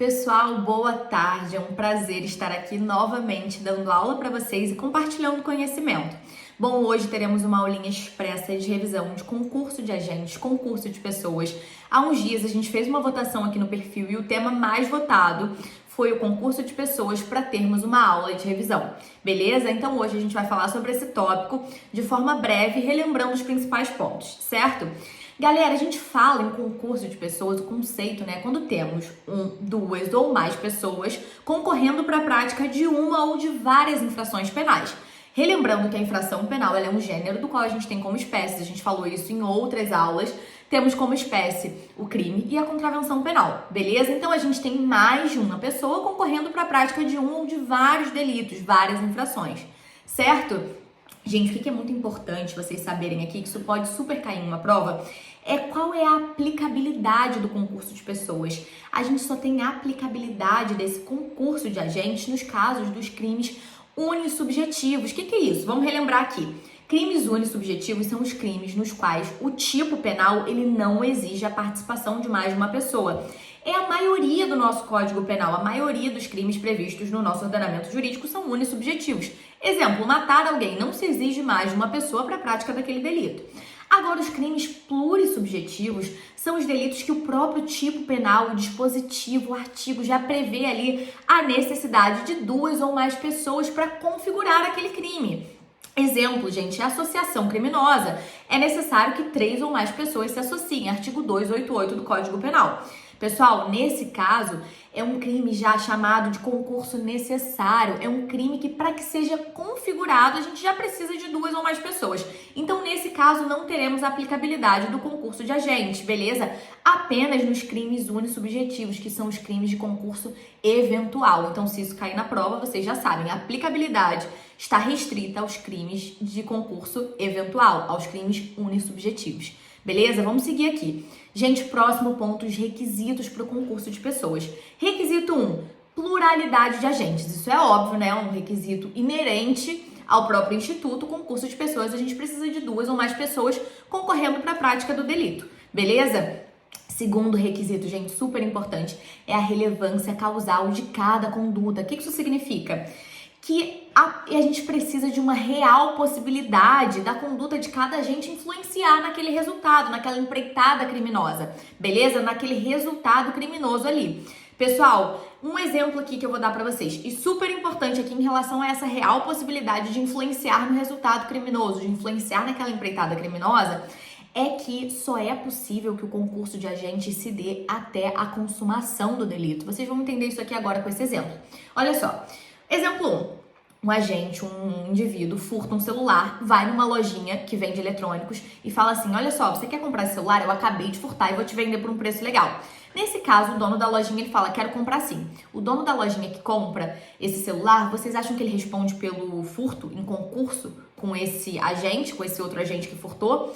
Pessoal, boa tarde. É um prazer estar aqui novamente dando aula para vocês e compartilhando conhecimento. Bom, hoje teremos uma aulinha expressa de revisão de concurso de agentes, concurso de pessoas. Há uns dias a gente fez uma votação aqui no perfil e o tema mais votado foi o concurso de pessoas para termos uma aula de revisão. Beleza? Então hoje a gente vai falar sobre esse tópico de forma breve, relembrando os principais pontos, certo? Galera, a gente fala em concurso de pessoas, o conceito, né? Quando temos duas ou mais pessoas concorrendo para a prática de uma ou de várias infrações penais. Relembrando que a infração penal ela é um gênero do qual a gente tem como espécies, a gente falou isso em outras aulas, temos como espécie o crime e a contravenção penal, beleza? Então a gente tem mais de uma pessoa concorrendo para a prática de um ou de vários delitos, várias infrações, certo? Gente, o que é muito importante vocês saberem aqui, que isso pode super cair em uma prova, é qual é a aplicabilidade do concurso de pessoas. A gente só tem aplicabilidade desse concurso de agentes nos casos dos crimes unissubjetivos. O que é isso? Vamos relembrar aqui. Crimes unissubjetivos são os crimes nos quais o tipo penal ele não exige a participação de mais de uma pessoa. É a maioria do nosso Código Penal, a maioria dos crimes previstos no nosso ordenamento jurídico são unissubjetivos. Exemplo, matar alguém, não se exige mais de uma pessoa para a prática daquele delito. Agora, os crimes plurissubjetivos são os delitos que o próprio tipo penal, o dispositivo, o artigo já prevê ali a necessidade de duas ou mais pessoas para configurar aquele crime. Exemplo, gente, é associação criminosa. É necessário que 3 ou mais pessoas se associem, artigo 288 do Código Penal. Pessoal, nesse caso, é um crime já chamado de concurso necessário. É um crime que, para que seja configurado, a gente já precisa de 2 ou mais pessoas. Então, nesse caso, não teremos a aplicabilidade do concurso de agente, beleza? Apenas nos crimes unissubjetivos, que são os crimes de concurso eventual. Então, se isso cair na prova, vocês já sabem, a aplicabilidade está restrita aos crimes de concurso eventual, aos crimes unissubjetivos. Beleza? Vamos seguir aqui. Gente, próximo ponto, os requisitos para o concurso de pessoas. Requisito 1, pluralidade de agentes. Isso é óbvio, né? É um requisito inerente ao próprio instituto. Concurso de pessoas, a gente precisa de 2 ou mais pessoas concorrendo para a prática do delito. Beleza? Segundo requisito, gente, super importante, é a relevância causal de cada conduta. O que isso significa? Que a gente precisa de uma real possibilidade da conduta de cada agente influenciar naquele resultado, naquela empreitada criminosa, beleza? Naquele resultado criminoso ali. Pessoal, um exemplo aqui que eu vou dar para vocês, e super importante aqui em relação a essa real possibilidade de influenciar no resultado criminoso, de influenciar naquela empreitada criminosa, é que só é possível que o concurso de agente se dê até a consumação do delito. Vocês vão entender isso aqui agora com esse exemplo. Olha só. Exemplo 1, um agente, um indivíduo, furta um celular, vai numa lojinha que vende eletrônicos e fala assim, olha só, você quer comprar esse celular? Eu acabei de furtar e vou te vender por um preço legal. Nesse caso, o dono da lojinha ele fala, quero comprar sim. O dono da lojinha que compra esse celular, vocês acham que ele responde pelo furto em concurso com esse agente, com esse outro agente que furtou?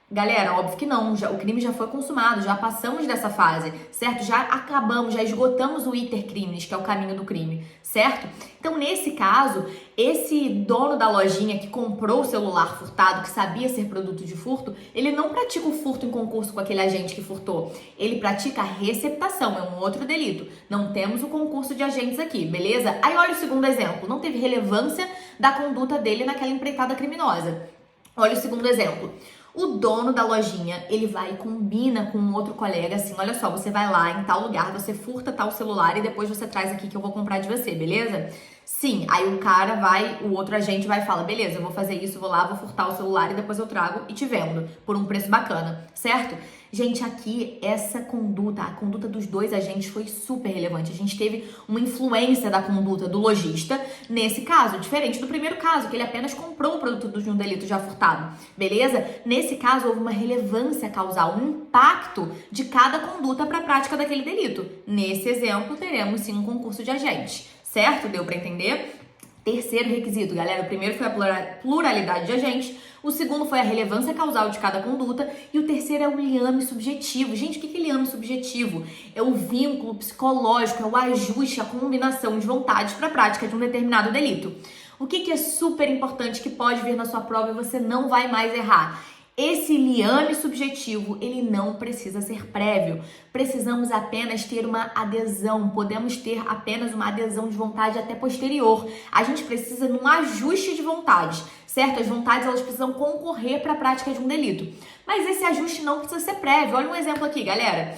Galera, óbvio que não, o crime já foi consumado, já passamos dessa fase, certo? Já acabamos, já esgotamos o iter criminis, que é o caminho do crime, certo? Então, nesse caso, esse dono da lojinha que comprou o celular furtado, que sabia ser produto de furto, ele não pratica o furto em concurso com aquele agente que furtou, ele pratica a receptação, é um outro delito. Não temos o concurso de agentes aqui, beleza? Aí olha o segundo exemplo, não teve relevância da conduta dele naquela empreitada criminosa. Olha o segundo exemplo. O dono da lojinha, ele vai e combina com um outro colega, assim, olha só, você vai lá em tal lugar, você furta tal celular e depois você traz aqui que eu vou comprar de você, beleza? Sim, aí o cara vai, o outro agente vai e fala, beleza, eu vou fazer isso, vou lá, vou furtar o celular e depois eu trago e te vendo por um preço bacana, certo? Gente, aqui essa conduta, a conduta dos 2 agentes foi super relevante. A gente teve uma influência da conduta do lojista nesse caso, diferente do primeiro caso, que ele apenas comprou o produto de um delito já furtado, beleza? Nesse caso, houve uma relevância causal, um impacto de cada conduta para a prática daquele delito. Nesse exemplo, teremos sim um concurso de agentes, certo? Deu para entender? Terceiro requisito, galera, o primeiro foi a pluralidade de agentes, o segundo foi a relevância causal de cada conduta e o terceiro é o liame subjetivo. Gente, o que é liame subjetivo? É o vínculo psicológico, é o ajuste, a combinação de vontades para a prática de um determinado delito. O que é super importante que pode vir na sua prova e você não vai mais errar? Esse liame subjetivo, ele não precisa ser prévio. Precisamos apenas ter uma adesão, podemos ter apenas uma adesão de vontade até posterior. A gente precisa de um ajuste de vontades, certo? As vontades, elas precisam concorrer para a prática de um delito. Mas esse ajuste não precisa ser prévio. Olha um exemplo aqui, galera.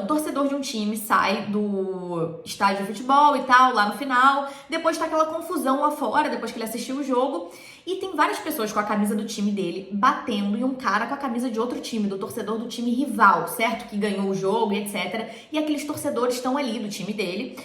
Torcedor de um time sai do estádio de futebol e tal, lá no final, depois tá aquela confusão lá fora, depois que ele assistiu o jogo, e tem várias pessoas com a camisa do time dele batendo em um cara com a camisa de outro time, do torcedor do time rival, certo? Que ganhou o jogo e etc. E aqueles torcedores estão ali do time dele,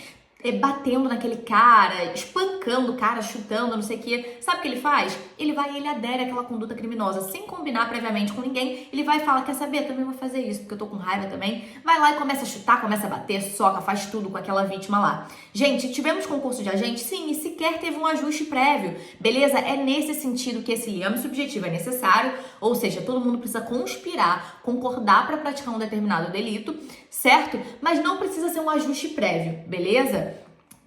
batendo naquele cara, espancando o cara, chutando, não sei o que. Sabe o que ele faz? Ele adere àquela conduta criminosa, sem combinar previamente com ninguém. Ele vai e fala, quer saber? Também vou fazer isso, porque eu tô com raiva também. Vai lá e começa a chutar, começa a bater, soca, faz tudo com aquela vítima lá. Gente, tivemos concurso de agente? Sim, e sequer teve um ajuste prévio, beleza? É nesse sentido que esse liame subjetivo é necessário, ou seja, todo mundo precisa conspirar, concordar para praticar um determinado delito, certo? Mas não precisa ser um ajuste prévio, beleza?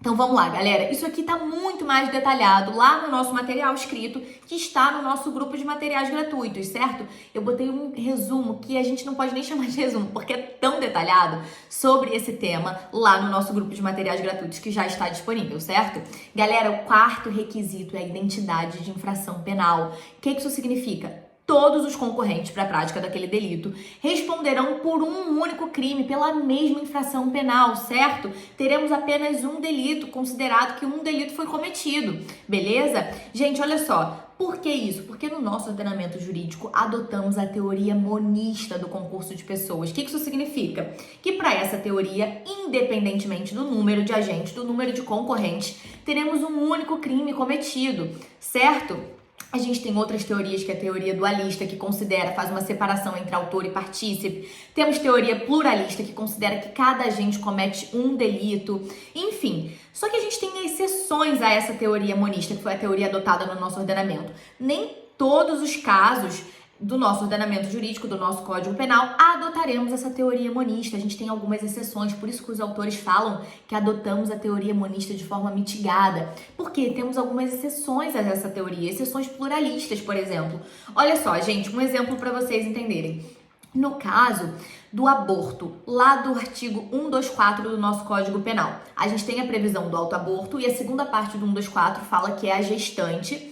Então vamos lá, galera. Isso aqui tá muito mais detalhado lá no nosso material escrito, que está no nosso grupo de materiais gratuitos, certo? Eu botei um resumo que a gente não pode nem chamar de resumo, porque é tão detalhado sobre esse tema lá no nosso grupo de materiais gratuitos que já está disponível, certo? Galera, o quarto requisito é a identidade de infração penal. O que isso significa? Todos os concorrentes para a prática daquele delito responderão por um único crime, pela mesma infração penal, certo? Teremos apenas um delito, considerado que um delito foi cometido, beleza? Gente, olha só, por que isso? Porque no nosso ordenamento jurídico adotamos a teoria monista do concurso de pessoas. O que isso significa? Que para essa teoria, independentemente do número de agentes, do número de concorrentes, teremos um único crime cometido, certo? A gente tem outras teorias, que é a teoria dualista, que faz uma separação entre autor e partícipe. Temos teoria pluralista, que considera que cada agente comete um delito. Enfim, só que a gente tem exceções a essa teoria monista, que foi a teoria adotada no nosso ordenamento. Nem todos os casos do nosso ordenamento jurídico, do nosso Código Penal, adotaremos essa teoria monista. A gente tem algumas exceções, por isso que os autores falam que adotamos a teoria monista de forma mitigada. Porque temos algumas exceções a essa teoria, exceções pluralistas, por exemplo. Olha só, gente, um exemplo para vocês entenderem. No caso do aborto, lá do artigo 124 do nosso Código Penal, a gente tem a previsão do autoaborto e a segunda parte do 124 fala que é a gestante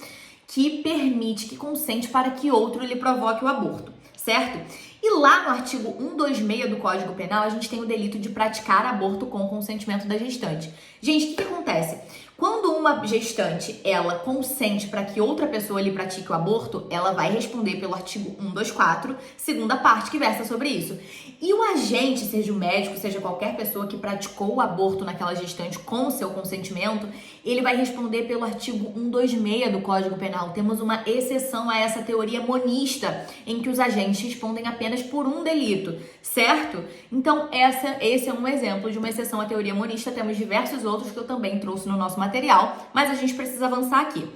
que permite, que consente para que outro lhe provoque o aborto, certo? E lá no artigo 126 do Código Penal, a gente tem o delito de praticar aborto com consentimento da gestante. Gente, o que acontece? Quando uma gestante, ela consente para que outra pessoa lhe pratique o aborto, ela vai responder pelo artigo 124, segunda parte, que versa sobre isso. E o agente, seja o médico, seja qualquer pessoa que praticou o aborto naquela gestante com o seu consentimento, ele vai responder pelo artigo 126 do Código Penal. Temos uma exceção a essa teoria monista, em que os agentes respondem apenas por um delito, certo? Então, esse é um exemplo de uma exceção à teoria monista. Temos diversos outros que eu também trouxe no nosso material, mas a gente precisa avançar aqui.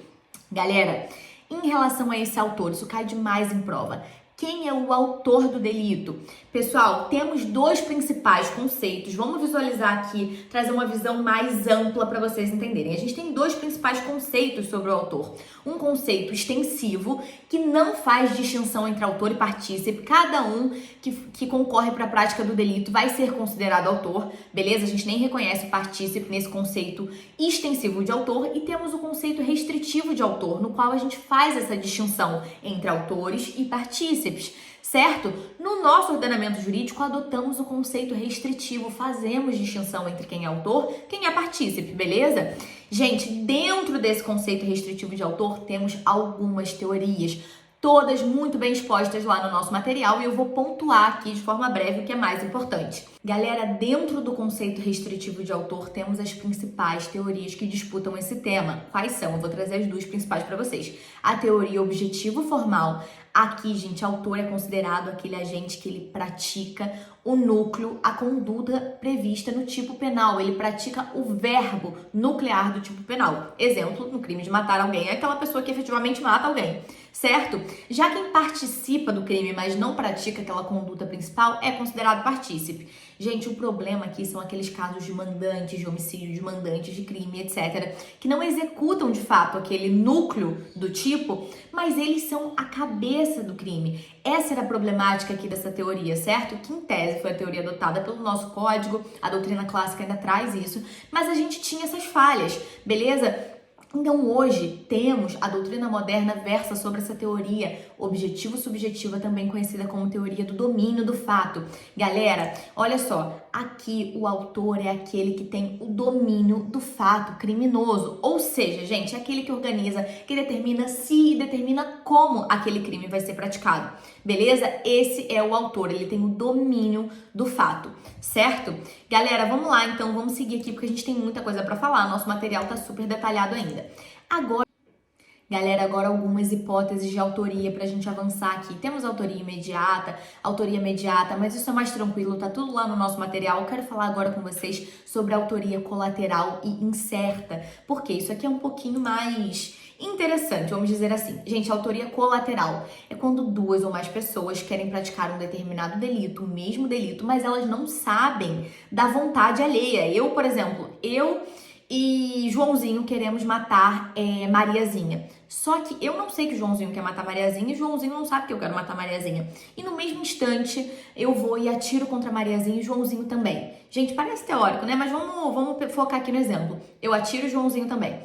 Galera, em relação a esse autor, isso cai demais em prova. Quem é o autor do delito? Pessoal, temos dois principais conceitos. Vamos visualizar aqui, trazer uma visão mais ampla para vocês entenderem. A gente tem dois principais conceitos sobre o autor. Um conceito extensivo, que não faz distinção entre autor e partícipe. Cada um que concorre para a prática do delito vai ser considerado autor, beleza? A gente nem reconhece o partícipe nesse conceito extensivo de autor. E temos o conceito restritivo de autor, no qual a gente faz essa distinção entre autores e partícipes, certo? No nosso ordenamento jurídico, adotamos o conceito restritivo, fazemos distinção entre quem é autor e quem é partícipe, beleza? Gente, dentro desse conceito restritivo de autor, temos algumas teorias, todas muito bem expostas lá no nosso material, e eu vou pontuar aqui de forma breve o que é mais importante. Galera, dentro do conceito restritivo de autor, temos as principais teorias que disputam esse tema. Quais são? Eu vou trazer as duas principais para vocês. A teoria objetivo formal, Aqui, gente, autor é considerado aquele agente que ele pratica o núcleo, a conduta prevista no tipo penal. Ele pratica o verbo nuclear do tipo penal. Exemplo, no crime de matar alguém é aquela pessoa que efetivamente mata alguém, certo? Já quem participa do crime, mas não pratica aquela conduta principal, é considerado partícipe. Gente, o problema aqui são aqueles casos de mandantes de homicídio, de mandantes de crime, etc., que não executam de fato aquele núcleo do tipo, mas eles são a cabeça do crime. Essa era a problemática aqui dessa teoria, certo? Que em tese foi a teoria adotada pelo nosso código, a doutrina clássica ainda traz isso, mas a gente tinha essas falhas, beleza? Então hoje temos a doutrina moderna versa sobre essa teoria objetivo-subjetiva, também conhecida como teoria do domínio do fato. Galera, olha só, aqui o autor é aquele que tem o domínio do fato criminoso, ou seja, gente, é aquele que organiza, que determina se e determina como aquele crime vai ser praticado, beleza? Esse é o autor, ele tem o domínio do fato, certo? Galera, vamos lá, então, vamos seguir aqui porque a gente tem muita coisa para falar, nosso material tá super detalhado ainda. Galera, agora algumas hipóteses de autoria pra gente avançar aqui. Temos autoria imediata, mas isso é mais tranquilo, tá tudo lá no nosso material. Eu quero falar agora com vocês sobre autoria colateral e incerta, porque isso aqui é um pouquinho mais interessante, vamos dizer assim. Gente, autoria colateral é quando duas ou mais pessoas querem praticar um determinado delito, o mesmo delito, mas elas não sabem da vontade alheia. Eu, por exemplo, e Joãozinho queremos matar Mariazinha. Só que eu não sei que o Joãozinho quer matar Mariazinha e Joãozinho não sabe que eu quero matar Mariazinha. E no mesmo instante eu vou e atiro contra Mariazinha e Joãozinho também. Gente, parece teórico, né? Mas vamos focar aqui no exemplo. Eu atiro e Joãozinho também.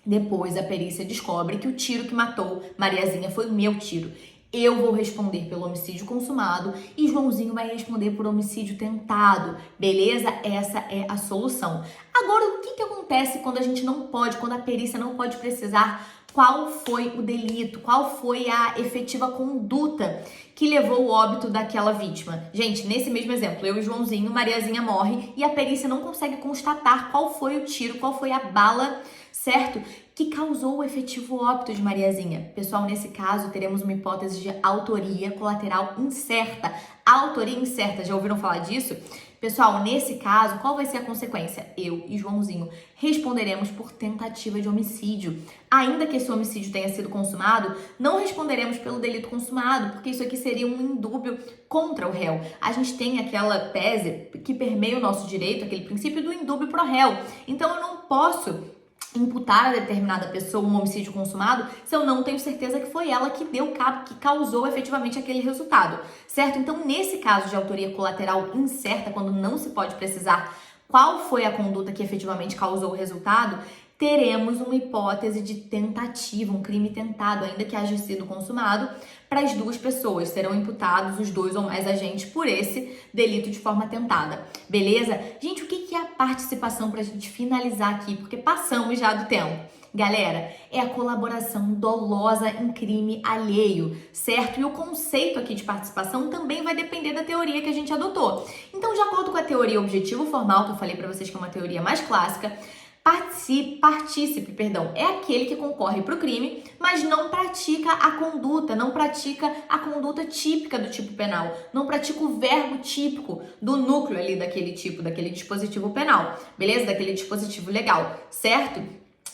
Depois a perícia descobre que o tiro que matou Mariazinha foi o meu tiro. Eu vou responder pelo homicídio consumado e Joãozinho vai responder por homicídio tentado, beleza? Essa é a solução. Agora, o que acontece quando a gente não pode, quando a perícia não pode precisar qual foi o delito, qual foi a efetiva conduta que levou o óbito daquela vítima? Gente, nesse mesmo exemplo, eu e Joãozinho, Mariazinha morre e a perícia não consegue constatar qual foi o tiro, qual foi a bala, certo? Que causou o efetivo óbito de Mariazinha. Pessoal, nesse caso, teremos uma hipótese de autoria colateral incerta. Autoria incerta, já ouviram falar disso? Pessoal, nesse caso, qual vai ser a consequência? Eu e Joãozinho responderemos por tentativa de homicídio. Ainda que esse homicídio tenha sido consumado, não responderemos pelo delito consumado, porque isso aqui seria um indúbio contra o réu. A gente tem aquela tese que permeia o nosso direito, aquele princípio do indúbio pro réu. Então, eu não posso imputar a determinada pessoa um homicídio consumado se eu não tenho certeza que foi ela que deu cabo, que causou efetivamente aquele resultado, certo? Então, nesse caso de autoria colateral incerta, quando não se pode precisar qual foi a conduta que efetivamente causou o resultado, teremos uma hipótese de tentativa, um crime tentado, ainda que haja sido consumado, para as duas pessoas. Serão imputados os dois ou mais agentes por esse delito de forma tentada. Beleza? Gente, o que é a participação para a gente finalizar aqui? Porque passamos já do tempo. Galera, é a colaboração dolosa em crime alheio, certo? E o conceito aqui de participação também vai depender da teoria que a gente adotou. Então, de acordo com a teoria objetivo formal, que eu falei para vocês que é uma teoria mais clássica, partícipe, é aquele que concorre para o crime, mas não pratica a conduta, não pratica a conduta típica do tipo penal, não pratica o verbo típico do núcleo ali daquele tipo, daquele dispositivo penal, beleza? Daquele dispositivo legal, certo?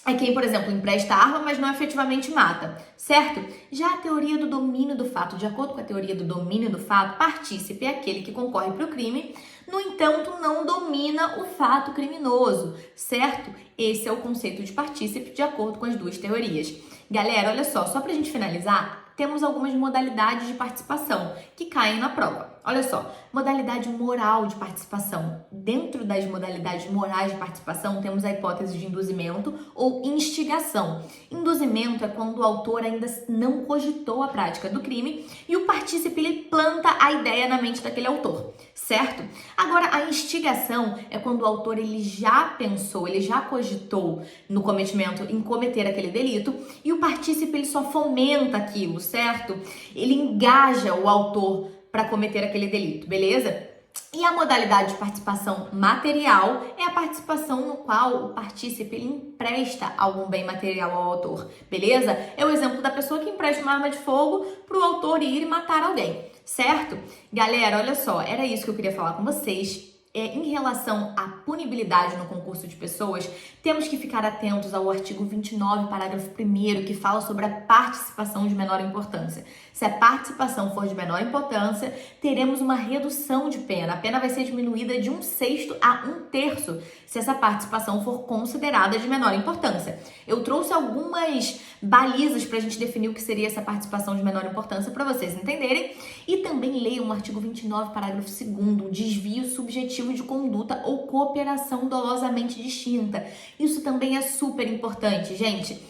É quem, por exemplo, empresta arma, mas não efetivamente mata, certo? Já a teoria do domínio do fato, de acordo com a teoria do domínio do fato, partícipe é aquele que concorre para o crime, no entanto, não domina o fato criminoso, certo? Esse é o conceito de partícipe, de acordo com as duas teorias. Galera, olha só pra gente finalizar, temos algumas modalidades de participação que caem na prova. Olha só, modalidade moral de participação. Dentro das modalidades morais de participação, temos a hipótese de induzimento ou instigação. Induzimento é quando o autor ainda não cogitou a prática do crime e o partícipe ele planta a ideia na mente daquele autor, certo? Agora, a instigação é quando o autor ele já pensou, ele já cogitou no cometimento, em cometer aquele delito e o partícipe ele só fomenta aquilo, certo? Ele engaja o autor para cometer aquele delito, beleza? E a modalidade de participação material é a participação no qual o partícipe ele empresta algum bem material ao autor, beleza? É o exemplo da pessoa que empresta uma arma de fogo para o autor ir e matar alguém, certo? Galera, olha só, era isso que eu queria falar com vocês. Em relação à punibilidade no concurso de pessoas, temos que ficar atentos ao artigo 29, parágrafo 1º, que fala sobre a participação de menor importância. Se a participação for de menor importância, teremos uma redução de pena. A pena vai ser diminuída de 1/6 a 1/3, se essa participação for considerada de menor importância. Eu trouxe algumas balizas para a gente definir o que seria essa participação de menor importância para vocês entenderem. E também leiam o artigo 29, parágrafo 2º, desvio subjetivo de conduta ou cooperação dolosamente distinta. Isso também é super importante, gente.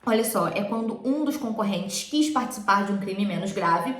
Olha só, é quando um dos concorrentes quis participar de um crime menos grave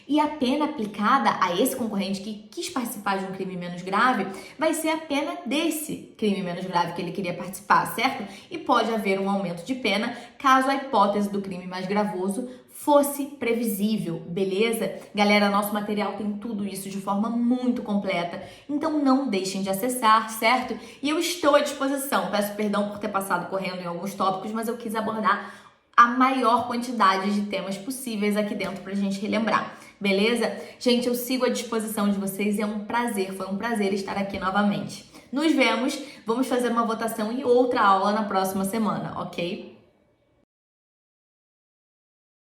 e a pena aplicada a esse concorrente que quis participar de um crime menos grave vai ser a pena desse crime menos grave que ele queria participar, certo? E pode haver um aumento de pena caso a hipótese do crime mais gravoso fosse previsível, beleza? Galera, nosso material tem tudo isso de forma muito completa, então não deixem de acessar, certo? E eu estou à disposição, peço perdão por ter passado correndo em alguns tópicos, mas eu quis abordar a maior quantidade de temas possíveis aqui dentro pra gente relembrar, beleza? Gente, eu sigo à disposição de vocês e foi um prazer estar aqui novamente. Nos vemos, vamos fazer uma votação e outra aula na próxima semana, ok?